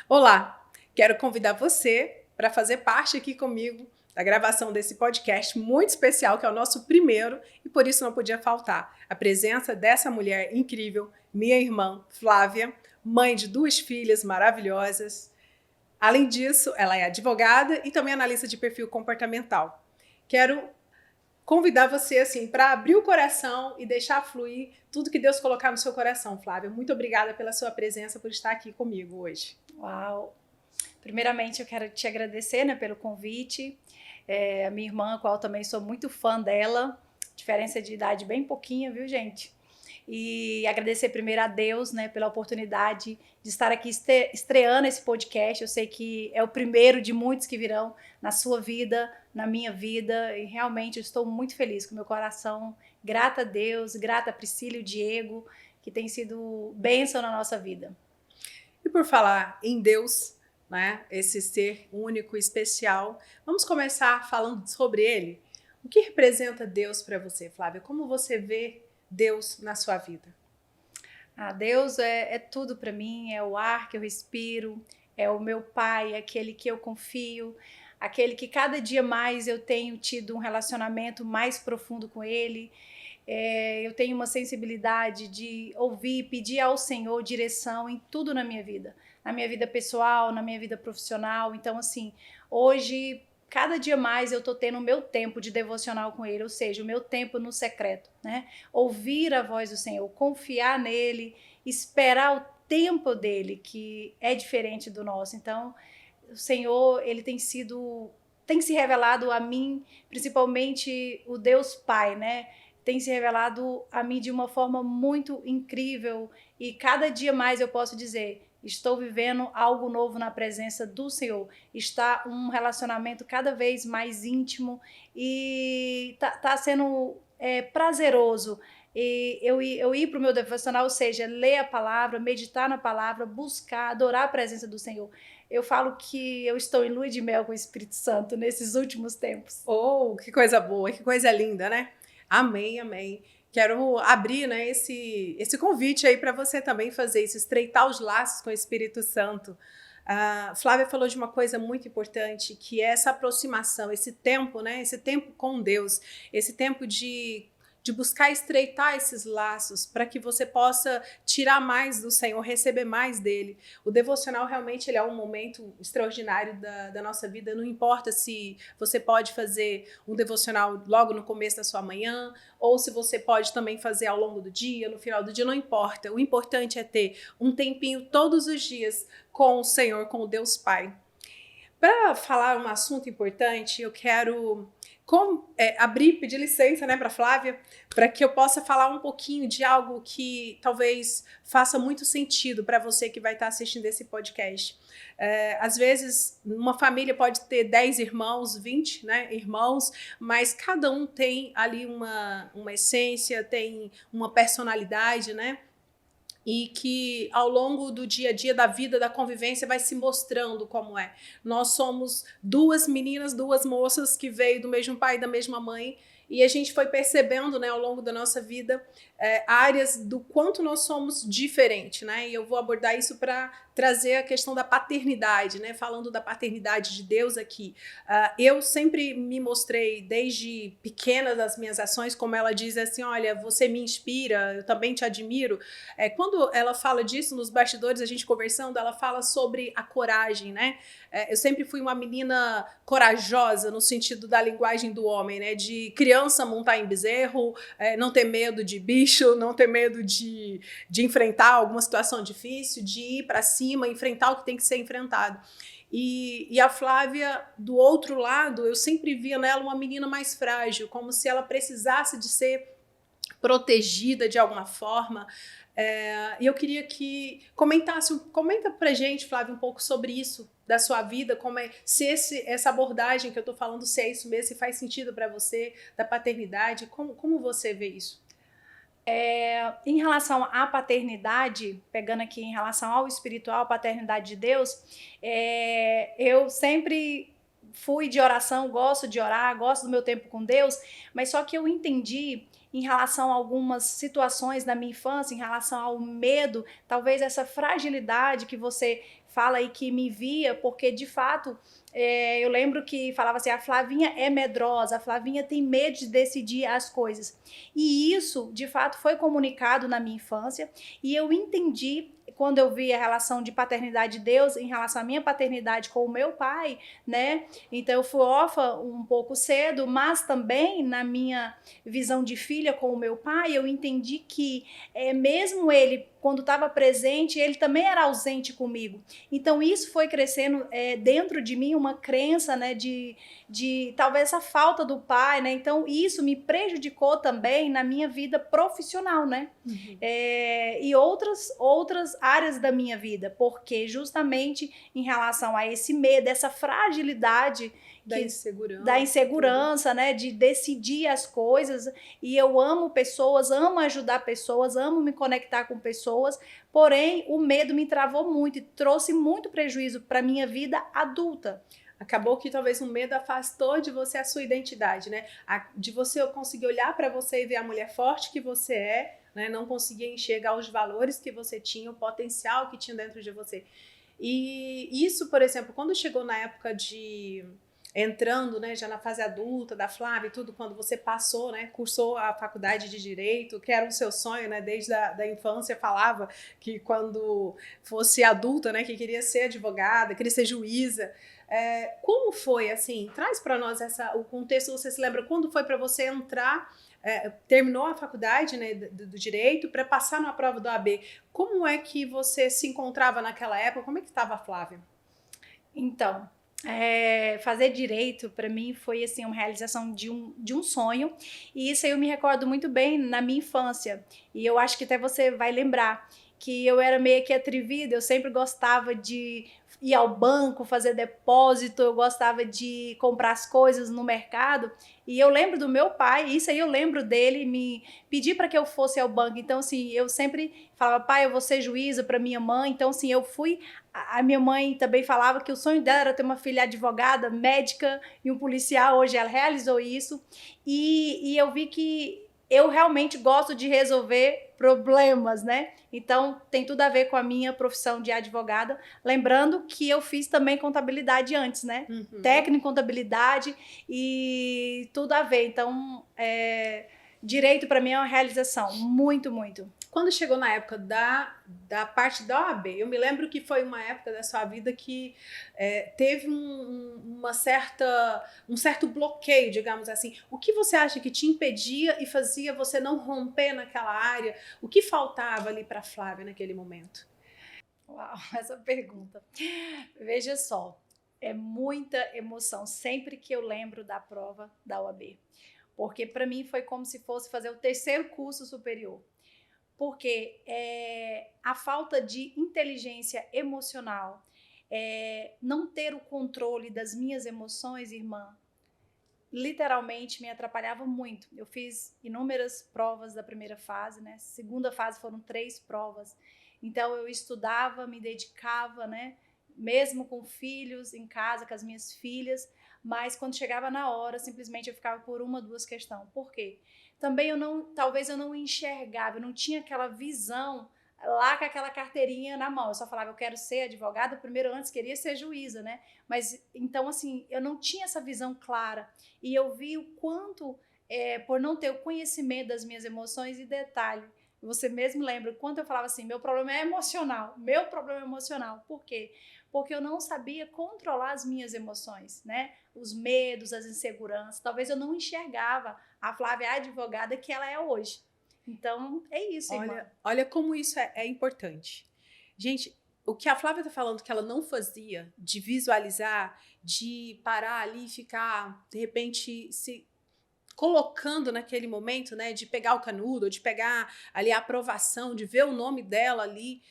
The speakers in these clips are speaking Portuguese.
Olá, quero convidar você para fazer parte aqui comigo da gravação desse podcast muito especial, que é o nosso primeiro, e por isso não podia faltar a presença dessa mulher incrível, minha irmã Flávia, mãe de 2 filhas maravilhosas. Além disso, ela é advogada e também analista de perfil comportamental. Quero convidar você assim para abrir o coração e deixar fluir tudo que Deus colocar no seu coração, Flávia. Muito obrigada pela sua presença, por estar aqui comigo hoje. Uau! Primeiramente, eu quero te agradecer, pelo convite. A minha irmã, a qual também sou muito fã dela, diferença de idade bem pouquinha, viu, gente? E agradecer primeiro a Deus, pela oportunidade de estar aqui estreando esse podcast. Eu sei que é o primeiro de muitos que virão na sua vida, na minha vida, e realmente eu estou muito feliz com o meu coração. Grata a Deus, grata a Priscila e o Diego, que tem sido bênção na nossa vida. E por falar em Deus, né, esse ser único e especial, vamos começar falando sobre ele. O que representa Deus para você, Flávia? Como você vê Deus na sua vida? Deus é tudo para mim, é o ar que eu respiro, é o meu pai, é aquele que eu confio, aquele que cada dia mais eu tenho tido um relacionamento mais profundo com ele. Eu tenho uma sensibilidade de ouvir, pedir ao Senhor direção em tudo na minha vida pessoal, na minha vida profissional. Então, assim, hoje, cada dia mais eu tô tendo o meu tempo de devocional com ele, ou seja, o meu tempo no secreto, Ouvir a voz do Senhor, confiar nele, esperar o tempo dele, que é diferente do nosso. Então, o Senhor, ele tem se revelado a mim, principalmente o Deus Pai, tem se revelado a mim de uma forma muito incrível, e cada dia mais eu posso dizer, estou vivendo algo novo na presença do Senhor. Está um relacionamento cada vez mais íntimo e tá sendo prazeroso. E eu ir para o meu devocional, ou seja, ler a palavra, meditar na palavra, buscar, adorar a presença do Senhor. Eu falo que eu estou em lua de mel com o Espírito Santo nesses últimos tempos. Oh, que coisa boa, que coisa linda, né? Amém, amém. Quero abrir, esse convite aí para você também fazer isso, estreitar os laços com o Espírito Santo. Flávia falou de uma coisa muito importante, que é essa aproximação, esse tempo, esse tempo com Deus, esse tempo de buscar estreitar esses laços para que você possa tirar mais do Senhor, receber mais dele. O devocional realmente ele é um momento extraordinário da nossa vida. Não importa se você pode fazer um devocional logo no começo da sua manhã, ou se você pode também fazer ao longo do dia, no final do dia, não importa. O importante é ter um tempinho todos os dias com o Senhor, com o Deus Pai. Para falar um assunto importante, eu quero pedir licença para a Flávia, para que eu possa falar um pouquinho de algo que talvez faça muito sentido para você que vai estar assistindo esse podcast. Às vezes, uma família pode ter 10 irmãos, 20 irmãos, mas cada um tem ali uma essência, tem uma personalidade, e que ao longo do dia a dia, da vida, da convivência, vai se mostrando como é. Nós somos 2 meninas, 2 moças que veio do mesmo pai e da mesma mãe, e a gente foi percebendo ao longo da nossa vida áreas do quanto nós somos diferentes, e eu vou abordar isso para trazer a questão da paternidade, falando da paternidade de Deus aqui. Eu sempre me mostrei, desde pequena, das minhas ações, como ela diz assim, olha, você me inspira, eu também te admiro. Quando ela fala disso nos bastidores, a gente conversando, ela fala sobre a coragem, eu sempre fui uma menina corajosa no sentido da linguagem do homem, de criança montar em bezerro, não ter medo de bicho, não ter medo de enfrentar alguma situação difícil, de ir para cima, enfrentar o que tem que ser enfrentado. E a Flávia, do outro lado, eu sempre via nela uma menina mais frágil, como se ela precisasse de ser protegida de alguma forma. E eu queria que comenta pra gente, Flávia, um pouco sobre isso, da sua vida, como se essa abordagem que eu tô falando, se é isso mesmo, se faz sentido para você, da paternidade, como você vê isso? Em relação à paternidade, pegando aqui em relação ao espiritual, a paternidade de Deus, eu sempre fui de oração, gosto de orar, gosto do meu tempo com Deus, mas só que eu entendi em relação a algumas situações da minha infância, em relação ao medo, talvez essa fragilidade que você fala aí que me via, porque de fato eu lembro que falava assim, a Flavinha é medrosa, a Flavinha tem medo de decidir as coisas. E isso, de fato, foi comunicado na minha infância e eu entendi quando eu vi a relação de paternidade de Deus em relação à minha paternidade com o meu pai, né? Então eu fui órfã um pouco cedo, mas também na minha visão de filha com o meu pai, eu entendi que mesmo ele, quando estava presente, ele também era ausente comigo. Então isso foi crescendo dentro de mim uma crença, né, de talvez essa falta do pai, né? Então isso me prejudicou também na minha vida profissional, né? Uhum. E outras áreas da minha vida, porque justamente em relação a esse medo, essa fragilidade da insegurança, né, de decidir as coisas, e eu amo pessoas, amo ajudar pessoas, amo me conectar com pessoas, porém o medo me travou muito e trouxe muito prejuízo para minha vida adulta. Acabou que talvez o medo afastou de você a sua identidade, né? De você conseguir olhar para você e ver a mulher forte que você é, né? Não conseguir enxergar os valores que você tinha, o potencial que tinha dentro de você. E isso, por exemplo, quando chegou na época de entrando, né, já na fase adulta da Flávia e tudo, quando você passou, né, cursou a faculdade de Direito, que era o seu sonho, né, desde da infância, falava que quando fosse adulta, né, que queria ser advogada, queria ser juíza. Como foi, assim, traz para nós o contexto, você se lembra, quando foi para você entrar, terminou a faculdade, né, do Direito, para passar na prova do AB, como é que você se encontrava naquela época, como é que estava a Flávia? Então, fazer direito para mim foi assim uma realização de um sonho, e isso aí eu me recordo muito bem na minha infância, e eu acho que até você vai lembrar que eu era meio que atrevida, eu sempre gostava de ir ao banco, fazer depósito, eu gostava de comprar as coisas no mercado, e eu lembro do meu pai, isso aí eu lembro dele me pedir para que eu fosse ao banco. Então assim, eu sempre falava, pai, eu vou ser juíza, para minha mãe. Então assim, eu fui. A minha mãe também falava que o sonho dela era ter uma filha advogada, médica e um policial. Hoje ela realizou isso, e eu vi que eu realmente gosto de resolver problemas, né? Então tem tudo a ver com a minha profissão de advogada. Lembrando que eu fiz também contabilidade antes, né? Uhum. Técnico em contabilidade e tudo a ver. Então, direito para mim é uma realização, muito, muito. Quando chegou na época da parte da OAB, eu me lembro que foi uma época da sua vida que teve um certo bloqueio, digamos assim. O que você acha que te impedia e fazia você não romper naquela área? O que faltava ali para a Flávia naquele momento? Uau, essa pergunta. Veja só, é muita emoção sempre que eu lembro da prova da OAB. Porque para mim foi como se fosse fazer o terceiro curso superior. Porque a falta de inteligência emocional, não ter o controle das minhas emoções, irmã, literalmente me atrapalhava muito. Eu fiz inúmeras provas da primeira fase, né? Segunda fase foram 3 provas. Então eu estudava, me dedicava, né? Mesmo com filhos em casa, com as minhas filhas, mas quando chegava na hora, simplesmente eu ficava por 1, 2 questões. Por quê? Também talvez eu não enxergava, eu não tinha aquela visão lá com aquela carteirinha na mão. Eu só falava, eu quero ser advogada, primeiro antes queria ser juíza, né? Mas então assim, eu não tinha essa visão clara, e eu vi o quanto, por não ter o conhecimento das minhas emoções, e detalhe, você mesmo lembra o quanto eu falava assim, meu problema é emocional, por quê? Porque eu não sabia controlar as minhas emoções, né? Os medos, as inseguranças, talvez eu não enxergava a Flávia advogada que ela é hoje. Então, é isso, irmã. Olha como isso é importante. Gente, o que a Flávia está falando que ela não fazia, de visualizar, de parar ali e ficar, de repente, se colocando naquele momento, né, de pegar o canudo, de pegar ali a aprovação, de ver o nome dela ali,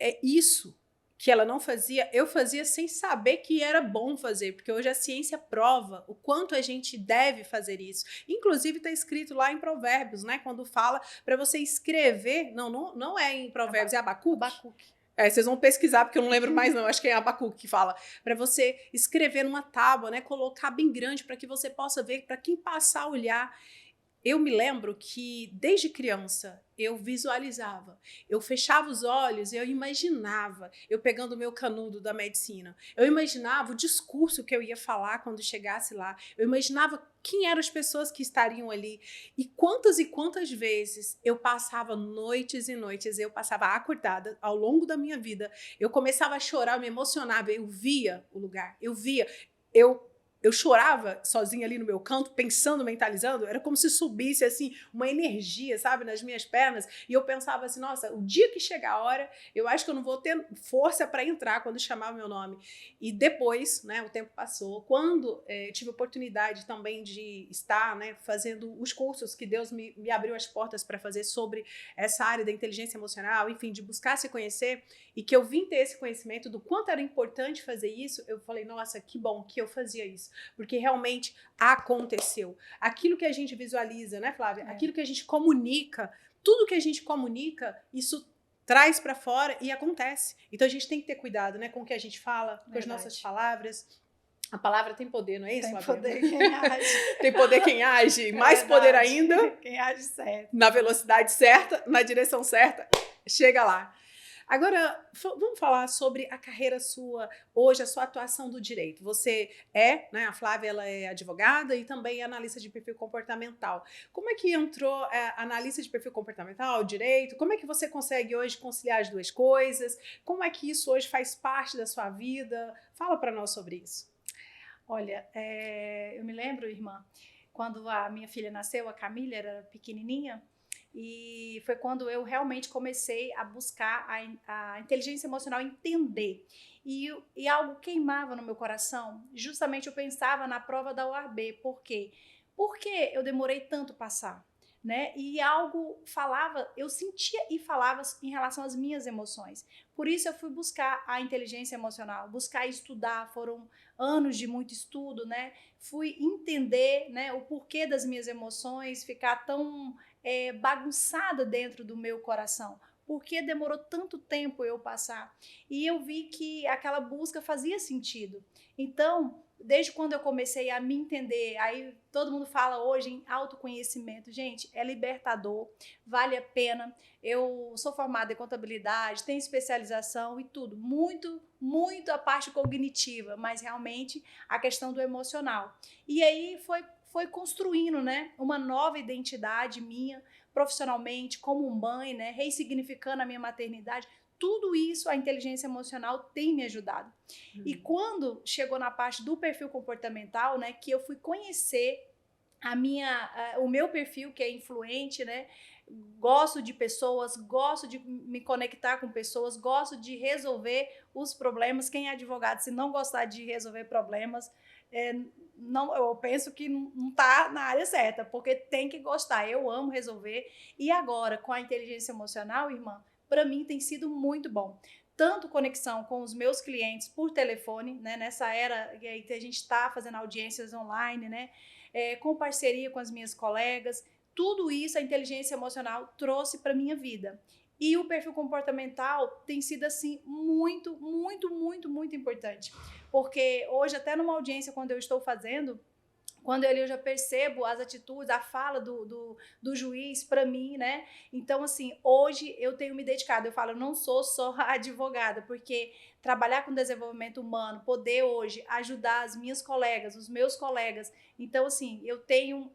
é isso que ela não fazia, eu fazia sem saber que era bom fazer, porque hoje a ciência prova o quanto a gente deve fazer isso. Inclusive está escrito lá em Provérbios, né, quando fala para você escrever, não é em Provérbios, é Abacuque. Vocês vão pesquisar, porque eu não lembro mais não, acho que é Abacuque que fala, para você escrever numa tábua, né, colocar bem grande para que você possa ver, para quem passar a olhar. eu me lembro que desde criança eu visualizava, eu fechava os olhos e eu imaginava eu pegando o meu canudo da medicina. Eu imaginava o discurso que eu ia falar quando chegasse lá. Eu imaginava quem eram as pessoas que estariam ali. E quantas vezes eu passava noites e noites, eu passava acordada ao longo da minha vida. Eu começava a chorar, eu me emocionava, eu via o lugar, eu via. Eu chorava sozinha ali no meu canto, pensando, mentalizando, era como se subisse assim uma energia, sabe, nas minhas pernas, e eu pensava assim, nossa, o dia que chegar a hora, eu acho que eu não vou ter força para entrar quando chamar o meu nome. E depois, né, o tempo passou, quando tive oportunidade também de estar, né, fazendo os cursos que Deus me abriu as portas para fazer sobre essa área da inteligência emocional, enfim, de buscar se conhecer, e que eu vim ter esse conhecimento do quanto era importante fazer isso, eu falei, nossa, que bom que eu fazia isso. Porque realmente aconteceu. Aquilo que a gente visualiza, né, Flávia? Aquilo que a gente comunica, tudo que a gente comunica, isso traz para fora e acontece. Então a gente tem que ter cuidado, né, com o que a gente fala, com as nossas palavras. A palavra tem poder, não é isso, Tem Flávia? poder quem age. Tem poder quem age, mais poder ainda. Quem age certo. Na velocidade certa, na direção certa, chega lá. Agora, vamos falar sobre a carreira sua hoje, a sua atuação do direito. Você né, a Flávia, ela é advogada e também é analista de perfil comportamental. Como é que entrou analista de perfil comportamental, direito? Como é que você consegue hoje conciliar as duas coisas? Como é que isso hoje faz parte da sua vida? Fala para nós sobre isso. Olha, eu me lembro, irmã, quando a minha filha nasceu, a Camila era pequenininha, e foi quando eu realmente comecei a buscar a inteligência emocional, entender. E algo queimava no meu coração. Justamente eu pensava na prova da OAB. Por quê? Porque eu demorei tanto passar, né? E algo falava, eu sentia e falava em relação às minhas emoções. Por isso eu fui buscar a inteligência emocional, buscar estudar, foram anos de muito estudo, né? Fui entender, né, o porquê das minhas emoções ficar tão bagunçada dentro do meu coração. Por que demorou tanto tempo eu passar? E eu vi que aquela busca fazia sentido. Então, desde quando eu comecei a me entender, aí todo mundo fala hoje em autoconhecimento. Gente, é libertador, vale a pena. Eu sou formada em contabilidade, tenho especialização e tudo. Muito a parte cognitiva, mas realmente a questão do emocional. E aí foi construindo, né, uma nova identidade minha, profissionalmente, como mãe, né, ressignificando a minha maternidade. Tudo isso a inteligência emocional tem me ajudado. E quando chegou na parte do perfil comportamental, né, que eu fui conhecer o meu perfil, que é influente, né? Gosto de pessoas, gosto de me conectar com pessoas, gosto de resolver os problemas. Quem é advogado, se não gostar de resolver problemas, não, eu penso que não está na área certa, porque tem que gostar. Eu amo resolver. E agora, com a inteligência emocional, irmã, para mim tem sido muito bom. Tanto conexão com os meus clientes por telefone, né? Nessa era que a gente está fazendo audiências online, né? Com parceria com as minhas colegas, tudo isso a inteligência emocional trouxe para minha vida. E o perfil comportamental tem sido assim muito importante, porque hoje até numa audiência quando eu estou fazendo, quando eu já percebo as atitudes, a fala do juiz para mim, né? Então, assim, hoje eu tenho me dedicado. Eu falo, eu não sou só advogada, porque trabalhar com desenvolvimento humano, poder hoje ajudar as minhas colegas, os meus colegas. Então, assim, eu tenho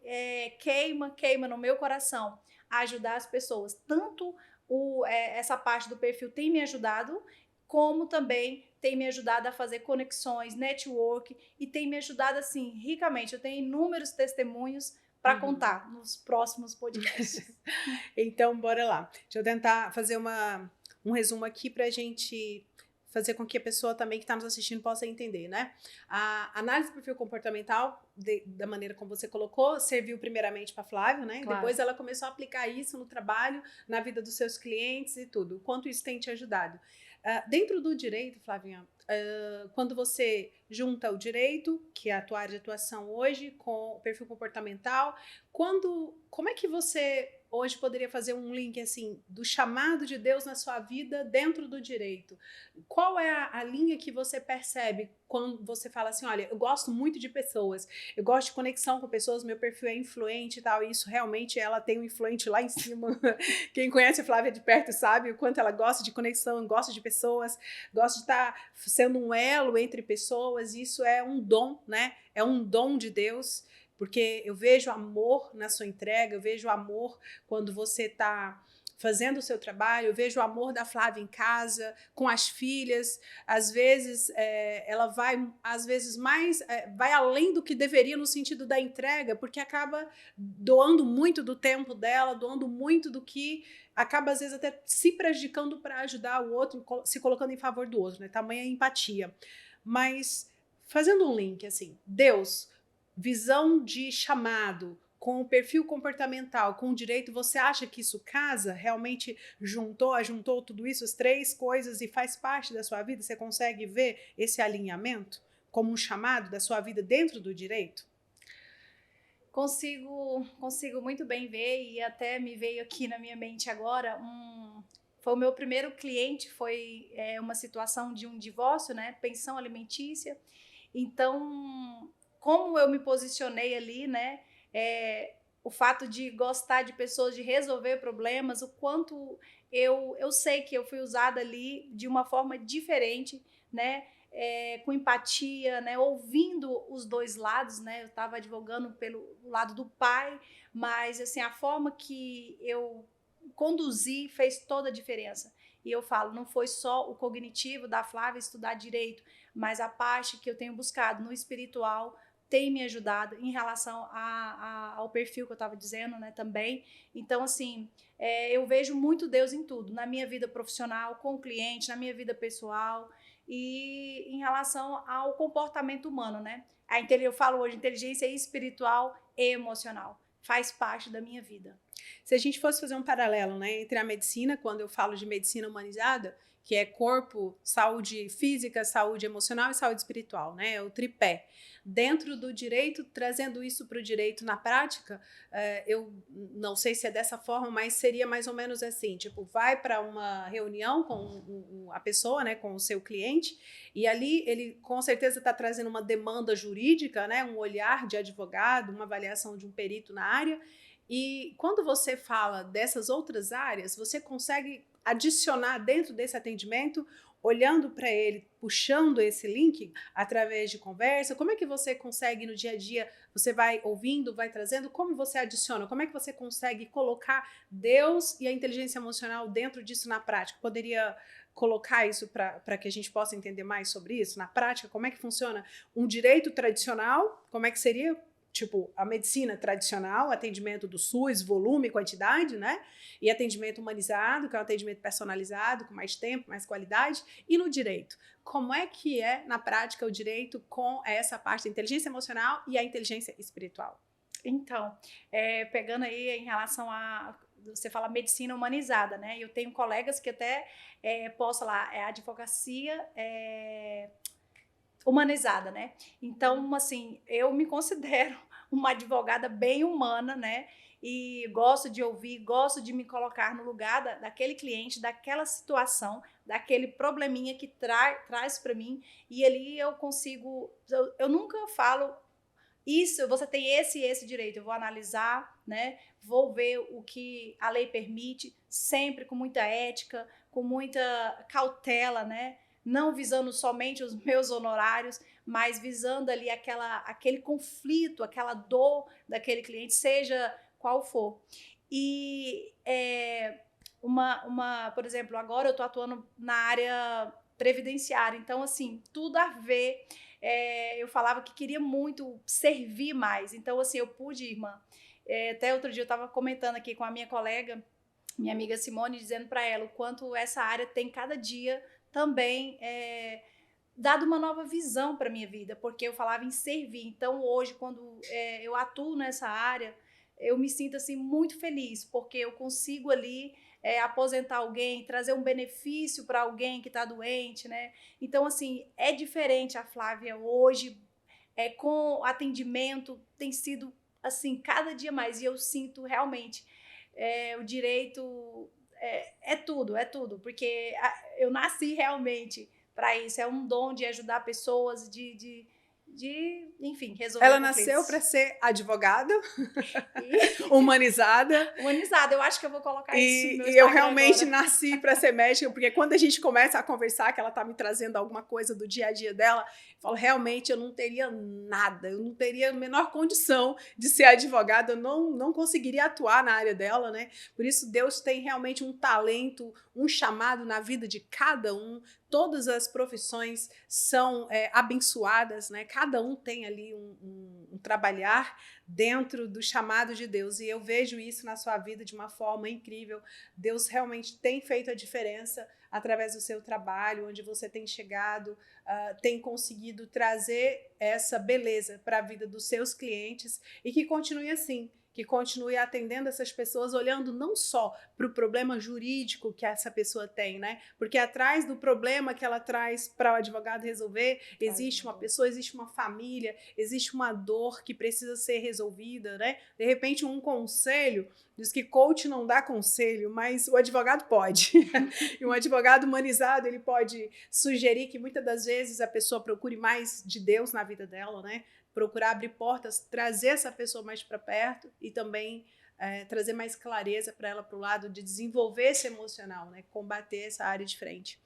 queima no meu coração a ajudar as pessoas. Tanto essa parte do perfil tem me ajudado, como também tem me ajudado a fazer conexões, network, e tem me ajudado, assim, ricamente. Eu tenho inúmeros testemunhos para contar nos próximos podcasts. Então, bora lá. Deixa eu tentar fazer um resumo aqui para a gente fazer com que a pessoa também que está nos assistindo possa entender, né? A análise do perfil comportamental, da maneira como você colocou, serviu primeiramente para Flávia, né? Claro. Depois ela começou a aplicar isso no trabalho, na vida dos seus clientes e tudo. O quanto isso tem te ajudado. Dentro do direito, Flavinha, quando você junta o direito, que é a tua área de atuação hoje, com o perfil comportamental, como é que você hoje poderia fazer um link assim do chamado de Deus na sua vida dentro do direito. Qual é a linha que você percebe quando você fala assim, olha, eu gosto muito de pessoas, eu gosto de conexão com pessoas, meu perfil é influente e tal, e isso realmente ela tem um influente lá em cima. Quem conhece a Flávia de perto sabe o quanto ela gosta de conexão, gosta de pessoas, gosta de estar sendo um elo entre pessoas, isso é um dom, né? É um dom de Deus, porque eu vejo amor na sua entrega, eu vejo amor quando você está fazendo o seu trabalho, eu vejo o amor da Flávia em casa, com as filhas, às vezes ela vai, às vezes mais, vai além do que deveria no sentido da entrega, porque acaba doando muito do tempo dela, doando muito do que acaba às vezes até se prejudicando para ajudar o outro, se colocando em favor do outro, né? Tamanha empatia. Mas fazendo um link assim, Deus, visão de chamado, com o perfil comportamental, com o direito, você acha que isso casa? Realmente juntou tudo isso, as três coisas, e faz parte da sua vida? Você consegue ver esse alinhamento como um chamado da sua vida dentro do direito? Consigo muito bem ver, e até me veio aqui na minha mente agora foi o meu primeiro cliente, foi uma situação de um divórcio, né, pensão alimentícia. Então, como eu me posicionei ali, né, o fato de gostar de pessoas, de resolver problemas, o quanto eu sei que eu fui usada ali de uma forma diferente, né, com empatia, né, ouvindo os dois lados, né, eu estava advogando pelo lado do pai, mas assim, a forma que eu conduzi fez toda a diferença. E eu falo, não foi só o cognitivo da Flávia estudar direito, mas a parte que eu tenho buscado no espiritual tem me ajudado em relação ao perfil que eu estava dizendo, né, também. Então, assim, eu vejo muito Deus em tudo, na minha vida profissional, com o cliente, na minha vida pessoal e em relação ao comportamento humano, né? Eu falo hoje inteligência espiritual e emocional. Faz parte da minha vida. Se a gente fosse fazer um paralelo, né, entre a medicina, quando eu falo de medicina humanizada, que é corpo, saúde física, saúde emocional e saúde espiritual, né, é o tripé. Dentro do direito, trazendo isso para o direito na prática, eu não sei se é dessa forma, mas seria mais ou menos assim, tipo, vai para uma reunião com a pessoa, né, com o seu cliente, e ali ele com certeza está trazendo uma demanda jurídica, né, um olhar de advogado, uma avaliação de um perito na área. E quando você fala dessas outras áreas, você consegue adicionar dentro desse atendimento, olhando para ele, puxando esse link através de conversa? Como é que você consegue no dia a dia, você vai ouvindo, vai trazendo, como você adiciona? Como é que você consegue colocar Deus e a inteligência emocional dentro disso na prática? Poderia colocar isso para que a gente possa entender mais sobre isso? Na prática, como é que funciona um direito tradicional? Como é que seria? Tipo, a medicina tradicional, atendimento do SUS, volume, quantidade, né? E atendimento humanizado, que é um atendimento personalizado, com mais tempo, mais qualidade. E no direito, como é que é, na prática, o direito com essa parte da inteligência emocional e a inteligência espiritual? Então, pegando aí em relação a... Você fala medicina humanizada, né? Eu tenho colegas que até posso lá, advocacia... humanizada, né? Então, assim, eu me considero uma advogada bem humana, né? E gosto de ouvir, gosto de me colocar no lugar daquele cliente, daquela situação, daquele probleminha que traz para mim. E ali eu consigo... Eu nunca falo... Isso, você tem esse e esse direito. Eu vou analisar, né? Vou ver o que a lei permite, sempre com muita ética, com muita cautela, né? Não visando somente os meus honorários, mas visando ali aquele conflito, aquela dor daquele cliente, seja qual for. E por exemplo, agora eu estou atuando na área previdenciária, então, assim, tudo a ver. Eu falava que queria muito servir mais, então, assim, eu pude, irmã. Até outro dia eu estava comentando aqui com a minha colega, minha amiga Simone, dizendo para ela o quanto essa área tem cada dia também dado uma nova visão para minha vida, porque eu falava em servir. Então, hoje, quando eu atuo nessa área, eu me sinto assim muito feliz, porque eu consigo ali aposentar alguém, trazer um benefício para alguém que está doente, né? Então, assim, é diferente a Flávia hoje, com atendimento, tem sido assim, cada dia mais, e eu sinto realmente o direito é tudo, porque eu nasci realmente para isso, é um dom de ajudar pessoas, enfim, resolver Ela conflitos. nasceu para ser advogada, E humanizada. humanizada, eu acho que eu vou colocar isso no meu E eu Instagram realmente agora. nasci para ser médica, porque quando a gente começa a conversar, que ela está me trazendo alguma coisa do dia a dia dela, eu falo, realmente eu não teria nada, eu não teria a menor condição de ser advogada, eu não conseguiria atuar na área dela, né? Por isso Deus tem realmente um talento, um chamado na vida de cada um. Todas as profissões são abençoadas, né? Cada um tem ali um trabalhar dentro do chamado de Deus. E eu vejo isso na sua vida de uma forma incrível. Deus realmente tem feito a diferença através do seu trabalho, onde você tem chegado, tem conseguido trazer essa beleza para a vida dos seus clientes e que continue assim. Que continue atendendo essas pessoas, olhando não só para o problema jurídico que essa pessoa tem, né? Porque atrás do problema que ela traz para o advogado resolver, existe uma pessoa, existe uma família, existe uma dor que precisa ser resolvida, né? De repente, um conselho, diz que coach não dá conselho, mas o advogado pode. E um advogado humanizado, ele pode sugerir que muitas das vezes a pessoa procure mais de Deus na vida dela, né? Procurar abrir portas, trazer essa pessoa mais para perto e também trazer mais clareza para ela para o lado de desenvolver esse emocional, né? Combater essa área de frente.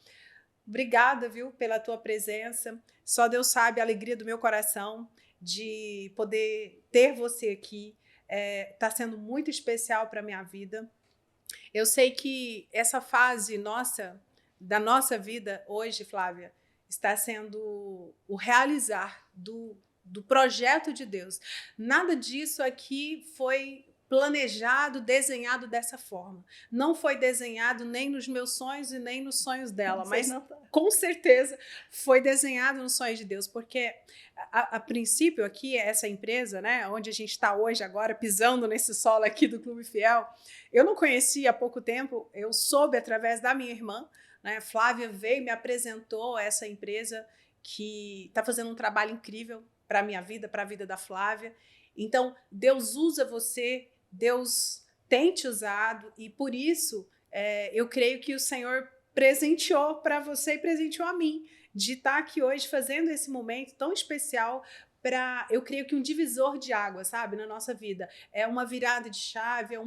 Obrigada, viu, pela tua presença. Só Deus sabe a alegria do meu coração de poder ter você aqui. Está sendo muito especial para a minha vida. Eu sei que essa fase da nossa vida hoje, Flávia, está sendo o realizar do projeto de Deus. Nada disso aqui foi planejado, desenhado dessa forma. Não foi desenhado nem nos meus sonhos e nem nos sonhos dela, mas com certeza foi desenhado nos sonhos de Deus, porque a princípio aqui, essa empresa, né, onde a gente está hoje agora, pisando nesse solo aqui do Clube Fiel, eu não conhecia há pouco tempo, eu soube através da minha irmã, né, Flávia veio, me apresentou essa empresa que está fazendo um trabalho incrível para a minha vida, para a vida da Flávia. Então, Deus usa você, Deus tem te usado e por isso eu creio que o Senhor presenteou para você e presenteou a mim de estar aqui hoje fazendo esse momento tão especial para, eu creio que um divisor de água, sabe, na nossa vida. É uma virada de chave, é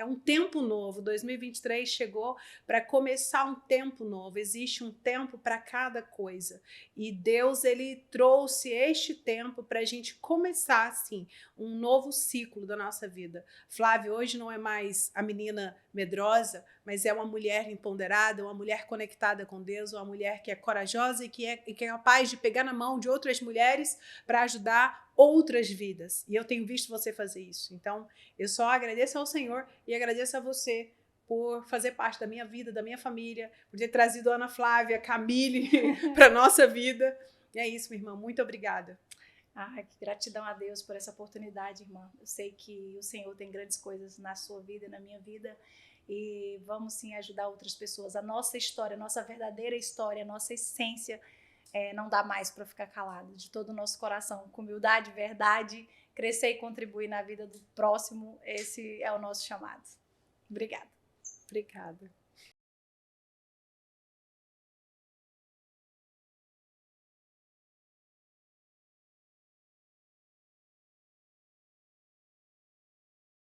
um tempo novo. 2023 chegou para começar um tempo novo. Existe um tempo para cada coisa. E Deus, ele trouxe este tempo para a gente começar, assim, um novo ciclo da nossa vida. Flávia hoje não é mais a menina medrosa, mas é uma mulher empoderada, uma mulher conectada com Deus, uma mulher que é corajosa e que é capaz de pegar na mão de outras mulheres para ajudar outras vidas. E eu tenho visto você fazer isso. Então, eu só agradeço ao Senhor e agradeço a você por fazer parte da minha vida, da minha família, por ter trazido a Ana Flávia, Camille para a nossa vida. E é isso, minha irmã. Muito obrigada. Que gratidão a Deus por essa oportunidade, irmã. Eu sei que o Senhor tem grandes coisas na sua vida e na minha vida. E vamos sim ajudar outras pessoas. A nossa história, a nossa verdadeira história, a nossa essência não dá mais para ficar calado. De todo o nosso coração, com humildade, verdade, crescer e contribuir na vida do próximo, esse é o nosso chamado. Obrigada. Obrigada.